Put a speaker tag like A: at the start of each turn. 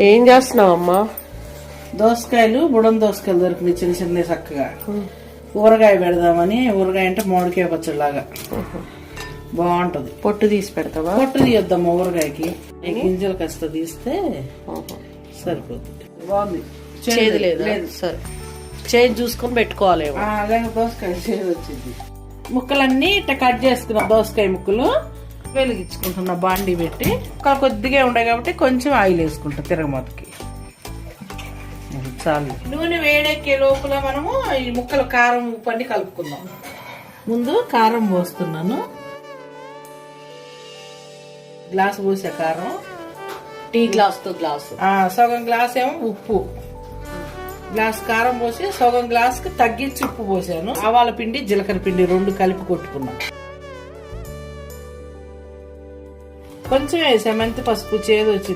A: ఏం చేస్తున్నావమ్మా?
B: దోసకాయలు, బుడం దోసకాయలు దొరికినాయి చిన్న చిన్న చక్కగా. ఊరగాయ పెడదామని. ఊరగాయ అంటే మామిడికాయ పచ్చడిలాగా బాగుంటది.
A: పొట్టు తీసి పెడతావా?
B: పొట్టు తీయొద్దమ్మా ఊరగాయకి. గింజలు కాస్త తీస్తే సరిపోతుంది. బాగుంది.
A: చేదు లేదు. సరే, చేదు చూసుకొని పెట్టుకోవాలి.
B: అలాగే దోసకాయ చేదు వచ్చింది. ముక్కలన్నీ ఇట్లా కట్ చేసుకున్నా. దోసకాయ ముక్కలు వెలిగించుకుంటున్నా బాండీ పెట్టి. కొద్దిగా ఉండే కాబట్టి కొంచెం ఆయిల్ వేసుకుంటా తిరగమతకి. చాలు. నూనె వేడెక్కే లోపల మనము ఈ ముక్కలు కారం ఉప్పు అన్ని కలుపుకుందాం. ముందు కారం పోస్తున్నాను. గ్లాసు పోసే కారం.
A: టీ గ్లాస్ తో గ్లాసు.
B: సగం గ్లాస్ ఏమో ఉప్పు. గ్లాస్ కారం పోసి సగం గ్లాస్ కి తగ్గించి ఉప్పు పోసాను. ఆవాల పిండి, జీలకర్ర పిండి 2 కలిపి కొట్టుకున్నా. కొంచెం వేసా మెంతి పసుపు చేదు వచ్చి